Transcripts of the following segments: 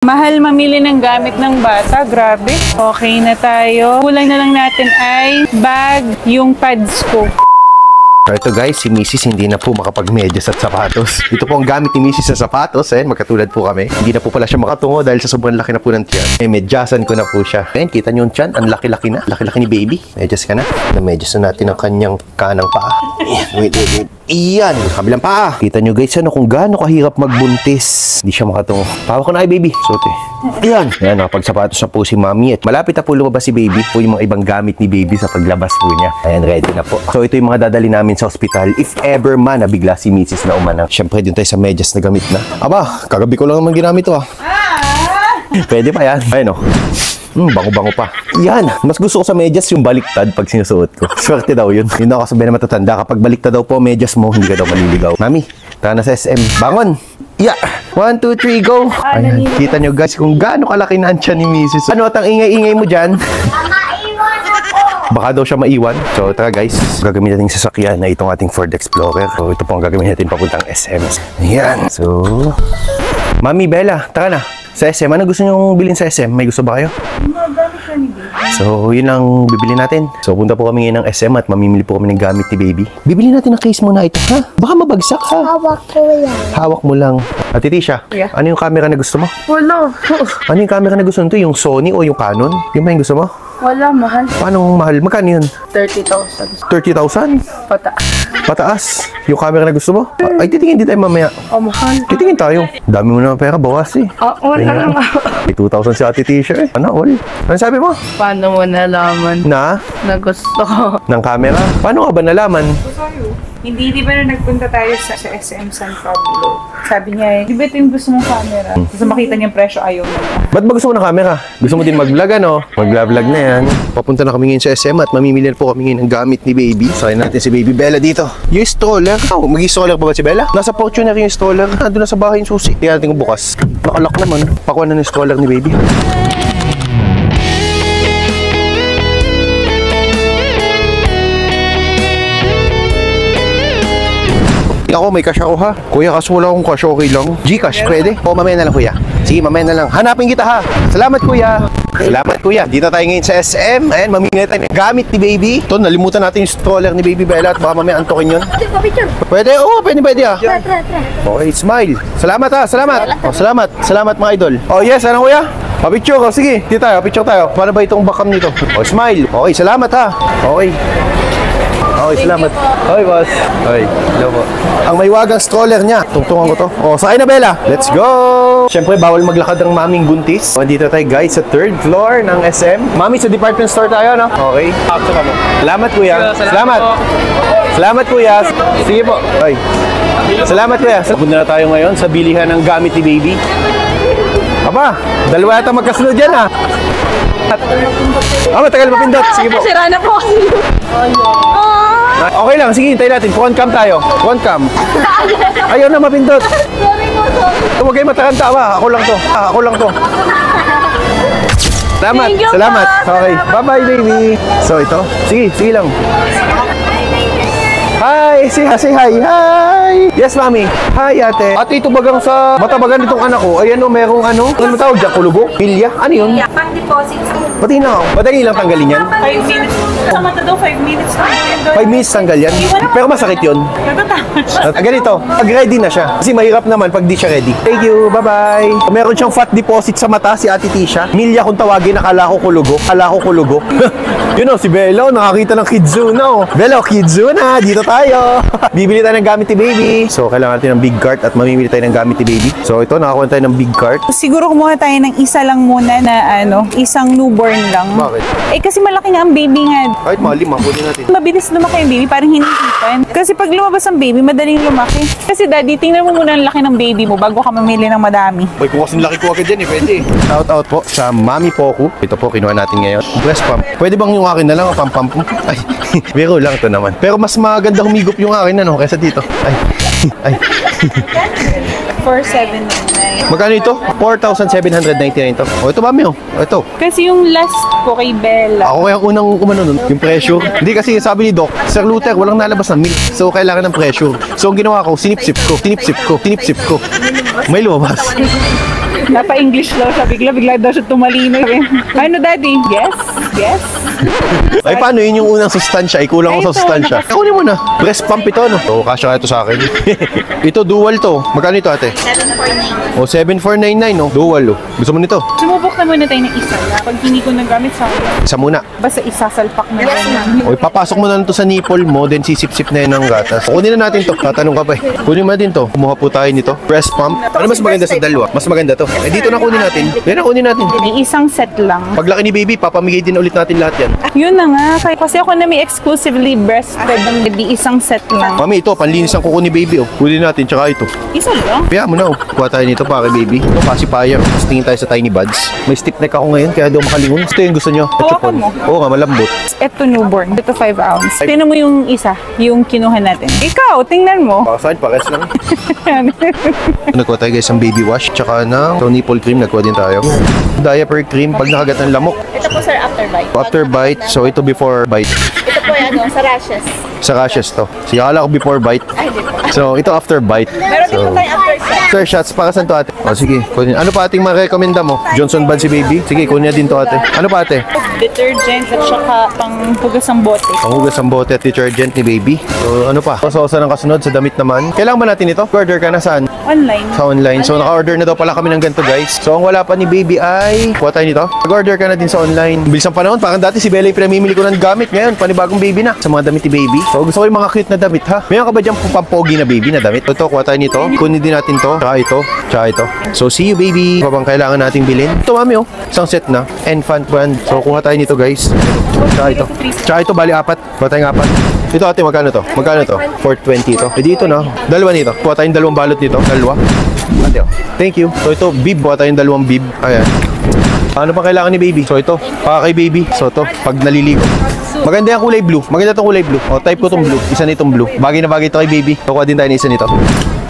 Mahal mamili ng gamit ng bata, grabe. Okay na tayo. Kulang na lang natin ay bag, yung pads ko. Ito guys, si Mrs. hindi na po makapag-medyas at sapatos. Ito po ang gamit ni Mrs. sa sapatos. Magkatulad po kami. Hindi na po pala siya makatungo dahil sa sobrang laki na po ng tiyan. Medyasan ko na po siya. Ayan, kita nyo yung tiyan. Ang laki-laki na. Laki-laki ni baby. Medyas ka na. Medyas na natin ang kanyang kanang paa. Wait. Iyan, kabilang paa. Kita nyo guys, kung gaano kahirap magbuntis. Hindi siya makatungo. Pawa ko na kay baby. Sote. Ayan, nakapagsapatos na po si mami. At malapit na po lumabas si baby. Po yung mga ibang gamit ni baby sa paglabas po niya. Ayan, ready na po. So ito yung mga dadali namin sa ospital. If ever man nabigla si Mrs. na umanang. Siyempre, dun tayo sa medyas na gamit na. Aba, kagabi ko lang naman ginamit to Pwede pa yan. Ayun bango-bango pa. Yan. Mas gusto ko sa medyas yung baliktad pag sinusuot ko. Swerte daw yun. Yun ako sabi na matatanda. Kapag baliktad daw po medyas mo, hindi ka daw maliligaw. Mami, tara na sa SM. Bangon! Yeah! 1, 2, 3, go! Ayan. Kita nyo guys kung gaano kalaki na ang tiyan ni Mrs. Ano at ang ingay-ingay mo dyan? Baka daw siya maiwan. So tara guys, gagamitin natin sasakyan na itong ating Ford Explorer. So ito po ang gagamitin natin papuntang SM. Ayan. So, Mami, Bella, tara na. Sa SM, ano gusto nyo bilhin sa SM? May gusto ba kayo? So, yun ang bibili natin. So, punta po kami ngayon ng SM at mamimili po kami ng gamit ni baby. Bibili natin ang case muna ito, ha? Baka mabagsak, ha? Hawak ko lang. Hawak mo lang. Ate Tisha, Yeah. Ano yung camera na gusto mo? Wala. Ano yung camera na gusto mo? Yung Sony o yung Canon? Yung ba yung gusto mo? Wala, mahal. Paano mahal? Magkano yun? 30,000. 30,000? Pataas. Pataas. Yung camera na gusto mo? Ay, titingin din tayo mamaya. Oh, mahal. Titingin tayo. Dami mo naman pera, bawas eh. Wala lang. May 2,000 si Ate Tisha eh. Ano, all? Ano sabi mo? Paano mo nalaman Na? na gusto ko? Ng camera? Paano ka ba nalaman? Hindi ba na nagpunta tayo sa SM San Pablo? Sabi niya di ba ito yung gusto mong camera? Gusto makita niya yung presyo, ayaw na niya. Ba't ba gusto mo ng camera? Gusto mo din mag-vlog ano? Mag-vlog na yan. Papunta na kami ngayon sa SM at mamimili na po kami ngayon ng gamit ni baby. Sakay natin si baby Bella dito. Yung stroller. Mag-stroller pa ba si Bella? Nasa Fortuner yung stroller. Nandun na sa bahay yung susi. Tingnan natin kung bukas. Nakalak naman. Pakuha na ng stroller ni baby. Ako, may cash ako ha. Kuya, kaso wala akong cash, okay lang. Gcash, pwede? O, mamaya na lang kuya. Sige, mamaya na lang. Hanapin kita ha. Salamat kuya. Salamat kuya. Dito tayo ngayon sa SM. Ayan, mamingay tayo. Gamit ni baby. Ito, nalimutan natin yung stroller ni baby Bella at baka mamaya antokin yun. Pwede? Oo, pwede ha. Tara. Okay, smile. Salamat ha, salamat. O, salamat. Salamat mga idol. O, yes, ano kuya? Pa-picture ko. Sige, dito tayo. Picture tayo. Paano ba itong bakam nito? O, smile. Okay, salamat ha. Okay. Okay, salamat. Okay, boss. Okay, hello po. Ang may wagang stroller niya. Tungtungan ko to. O, sakay na Bella. Let's go! Siyempre, bawal maglakad ng maming buntis. Dito tayo guys sa 3rd floor ng SM. Mami, sa department store tayo, no? Okay. Salamat, kuya. Salamat. Salamat, kuya. Sige po. Okay. Salamat, kuya. Punta na tayo ngayon sa bilihan ng gamit ni baby. Aba, dalawa yata magkasunod yan, ha? Matagal mapindot. Sige po. Sira na po kasi. Okay lang, sige, hintayin natin. Front cam tayo. Front cam. Ayaw na mapindot. Huwag kayo mataranta ba? Ako lang to. Ako lang to. Salamat. Salamat. Okay. Bye-bye, baby. So, ito. Sige lang. Hi! Say hi! Hi! Yes, mami. Hi, ate. Ate, ito bagang sa matabagan nitong anak ko. Ayan o, merong ano? Ano tawag dyan? Kulugo? Milya? Ano yun? Pang deposit. Pati na ako. Madali lang tanggalin yan? 5 minutes. Sa mata daw, 5 minutes. 5 minutes tanggal yan? Pero masakit yun. Ganito, pag ready na siya. Kasi mahirap naman pag di siya ready. Thank you, bye-bye. Meron siyang fat deposit sa mata, si Ate Tisha. Milya kung tawagin, akala ko kulugo. Yun o, si Bella, nakakita ng Kidzuna o. Bella, Kidzuna, dito tayo. Bibili tayo ng gamit ni baby. So, kailangan natin ng big cart at mamimili tayo ng gamit ni baby. So, ito, nakakuha tayo ng big cart. Siguro kumuha tayo ng isa lang muna na isang newborn lang. Bakit? Kasi malaki nga ang baby nga. Kahit mali, makunin natin. Mabilis lumaki yung baby, parang hinihipan. Kasi pag lumabas ang baby, madaling lumaki. Kasi daddy, tingnan mo muna ang laki ng baby mo bago ka mamili ng madami. Boy, kung kasing laki ko agad yan pwede. Shout out po sa Mami Poku. Ito po, kinuha natin ngayon. Breast pump. Pwede bang yung akin na lang, pump? Ay, biro lang to naman. Pero mas maganda humigop yung akin kaysa dito. Ay. 4,799. Magkano ito? 4,799 to. O, ito mami Ito. Kasi yung last ko kay Bella. Ako kaya unang umano nun, yung pressure. Hindi kasi sabi ni Doc, Sir Luther, walang nalabas ng milk. So, kailangan ng pressure. So, ang ginawa ko, sinipsip ko. May lumabas. Napa-English daw siya. Bigla daw siya tumalino. Ano, Daddy? Yes? Yes? Ay, paano yun yung unang sustansya? Ay, kulang ko sa Ay, ito, sustansya. Kunin mo na. Breast pump ito, no? So, kasya ito sa akin. Ito, dual to. Magkano ito, ate? 749. O, 7,499, no? Dual, oh. Gusto mo nito? Sumubok na muna tayo ng isa. Pag hindi ko nagamit sa Isa muna. basta isasalpak na Yes, lang. O, ipapasok mo na to sa nipple mo, then sisip-sip na yun ng gatas. Kunin na natin to. Tatanong ka pa eh. Kunin mo na din to. Kumuha po tayo nito. Breast pump. Ano mas maganda sa dalawa? Mas maganda to. Eh, dito na kunin natin. Yan na kunin natin. Isang set lang. Paglaki ni baby, papamigay din ulit natin lahat yan. Yun na nga. Kasi ako na may exclusively breastfed ng di isang set lang. Mami, ito, panlinis ang kuko ni baby, oh. Kunin natin, tsaka ito. Isa lang? Kaya mo na, oh. Kuha tayo nito para kay baby. Ito, pacifier. Tapos tingin tayo sa tiny buds. May stiff neck ako ngayon, kaya daw makalingon. Ito yung gusto nyo. Hawakan mo. Oo nga, malambot. Ito newborn. Ito 5 ounce. Tingnan mo yung isa. Yung kinuha natin. Ikaw, tingnan mo. Baka saan, pares lang. Nagkuha tayo guys ng baby wash, tsaka ng nipple cream. Nagkuha din tayo. Diaper cream, pag nakagat ng lamok. Ito po sir, after bite. After bite, so ito before bite. Ito po ay sa rashes. Sa rashes to. So, akala ko before bite. Ay, di po. So, ito after bite. Meron din po tayo after set. After shots, para saan to ate? O sige, kunin. Ano pa ating ma-recommenda mo? Johnson Bud si baby? Sige, kunin na din to ate. Ano pa ate? Detergent at saka panghugas ng bote. Panghugas ng bote at detergent ni baby. So, ano pa? Pasosa ng kasunod sa damit naman. Kailangan ba natin ito? Order ka na saan? Online. Sa online. So, naka-order na daw pala kami ng ganito guys. So, ang wala pa ni baby ay... Kuha tayo nito. Mag-order ka na din sa online. Bilis ang panahon. Parang dati si Bella yung pinamimili ko ng gamit. Ngayon, panibagong baby na. Sa mga damit ni baby. So, gusto ko yung mga cute na damit ha. Mayroon ka ba dyan pampogi na baby na damit? Ito, kuha tayo nito. Kunin din natin to. Tsaka ito. Tsaka ito. So, see you baby. Ano bang kailangan nating bilhin? Ito mami oh. Isang set na. Enfant brand. So, kuha tayo nito guys. Tsaka ito. Tsaka ito, bali apat. Kuha tayong apat. Ito ate, magkano to? Magkano to? 420 to. Eh dito na. Dalawa nito. Kuha tayong dalawang balot nito. Dalawa. Ate oh. Thank you. So ito, bib. Kuha tayong dalawang bib. Ayan. Ano pa kailangan ni baby? So ito, para kay baby. So ito, pag naliligo. Maganda yung kulay blue. Maganda itong kulay blue. O, type ko itong blue. Isa na itong blue. Bagay na bagay ito kay baby. Kukuha din tayo na isa nito.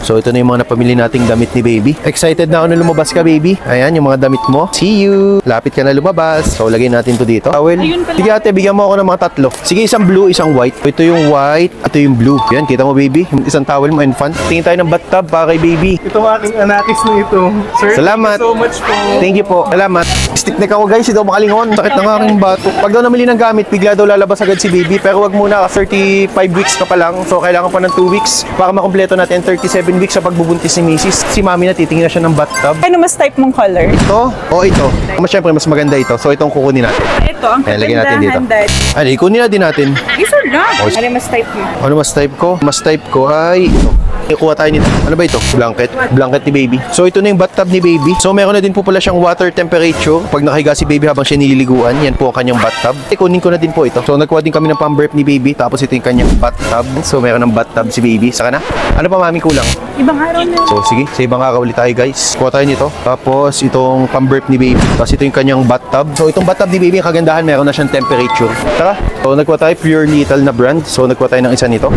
So, ito na yung mga napamili nating damit ni baby. Excited na ako na lumabas ka, baby. Ayan, yung mga damit mo. See you! Lapit ka na lumabas. So, lagay natin to dito. Towel. Sige ate, bigyan mo ako ng mga tatlo. Sige, isang blue, isang white. Ito yung white, ito yung blue. Yan, kita mo, baby. Yung isang towel mo, infant. Tingin tayo ng bathtub para kay baby. Ito ang aking anakis na ito. Sir, Salamat. thank you so much po. Thank you po. Salamat. Stick neck ako guys, hindi daw makalingon. Sakit ng aking bato. Pag daw namili ng gamit, bigla daw lalabas agad si baby. Pero wag muna, 35 weeks ka pa lang. So kailangan pa ng 2 weeks para makumpleto natin 37 weeks sa pagbubuntis ni Mrs. Si mami na titingin na siya ng bathtub. Ano mas type mong color? Ito o ito. Mas syempre mas maganda ito. So itong kukunin natin. Ito, ang Ayan, lagyan natin dito. kagandahan, Dad. Ay, ikunin na din natin. Isa lang. Oh, Ano mas type mo? Ano mas type ko? Mas type ko ay ito. Kuha tayo nito. Ano ba ito? Blanket. Blanket ni baby. So ito na yung bathtub ni baby. So meron na din po pala siyang water temperature. Pag nakahiga si baby habang siya nililiguan, yan po ang kanyang bathtub. Kunin ko na din po ito. So nagkuha din kami ng pamburp ni baby. Tapos ito yung kanyang bathtub. So meron ng bathtub si baby. Saka na. Ano pa mami kulang? Ibang araw na. So sige, sa ibang araw ulit tayo guys. Kuha tayo nito. Tapos itong pamburp ni baby. Tapos ito yung kanyang bathtub. So itong bathtub ni baby, ang kagandahan, meron na siyang temperature. Tara. So nagkuha tayo Pure Little na brand. So nagkuha tayo ng isa nito.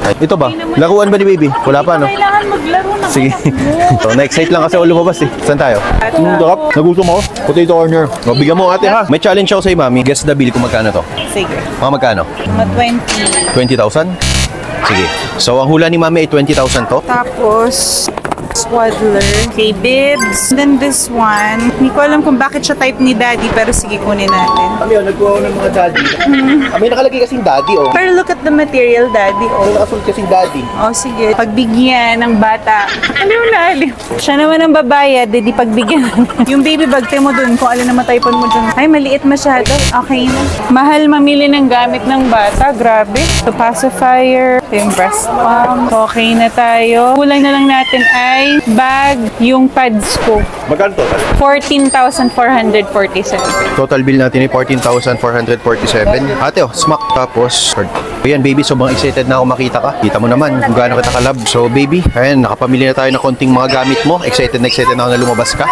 Ay, ito ba? Laruan ba ni baby? Wala pa no? Kailangan maglaro na. Sige. So, na-excite lang kasi ako lumabas eh. Saan tayo? Darap. Nagutom ako. Potato corner. O, bigyan mo ate ha. May challenge ako sa'yo, mami. Guess the bill kung magkano to. Sige. Mga magkano? Mga 20. 20,000? Sige. So, ang hula ni mami ay 20,000 to. Tapos, Swaddler. Okay, bibs. And then this one. Hindi ko alam kung bakit siya type ni Daddy, pero sige, kunin natin. Kami, nagkuha ko ng mga daddy. Kami nakalagay kasing daddy, oh. Pero look at the material, Daddy. May nakasulat kasing daddy. Oh, sige. Pagbigyan ng bata. Aliw na aliw. Siya naman ang babayad, di pagbigyan. Yung baby bag, tayo mo dun kung alin na mataypan mo dun. Ay, maliit masyado. Okay na. Mahal mamili ng gamit ng bata. Grabe. So, pacifier. Ito yung breast pump. So, okay na tayo. Kulang na lang natin ay bag, yung pads ko. Magkano total? 14,447. Total bill natin ay 14,447. Ate, oh, smack. Tapos, ayan, baby, sobrang excited na ako makita ka. Kita mo naman kung gaano kita kalab. So, baby, ayan, nakapamili na tayo ng konting mga gamit mo. Excited na ako na lumabas ka.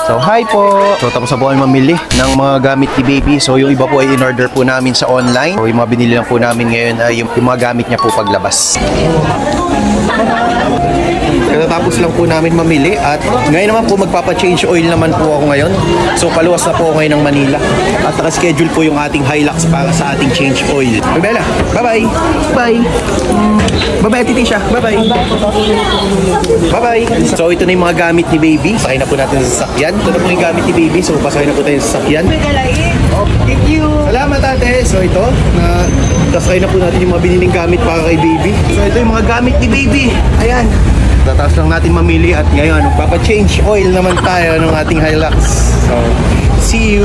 So, hi po! So, tapos na po kami mamili ng mga gamit ni baby. So, yung iba po ay in-order po namin sa online. So, yung mga binili lang po namin ngayon ay yung mga gamit niya po paglabas. kakatapos lang po namin mamili at ngayon naman po magpapa-change oil naman po ako ngayon. So paluwas na po ako ngayon ng Manila. At naka-schedule po yung ating Hilux para sa ating change oil. Bella, bye-bye! Bye! Bye-bye, Ate Tisha! Bye-bye! Bye-bye! So ito na yung mga gamit ni Baby. Sakay na po natin sa sasakyan. Ito na po yung gamit ni Baby. So pasakay na po tayo sa sasakyan. Thank you! Salamat, ate! So ito, kasakay na po natin yung mga biniling gamit para kay Baby. So ito yung mga gamit ni Baby. Ayan. Tataas lang natin mamili at ngayon, magpapa-change oil naman tayo ng ating Hilux. So, see you!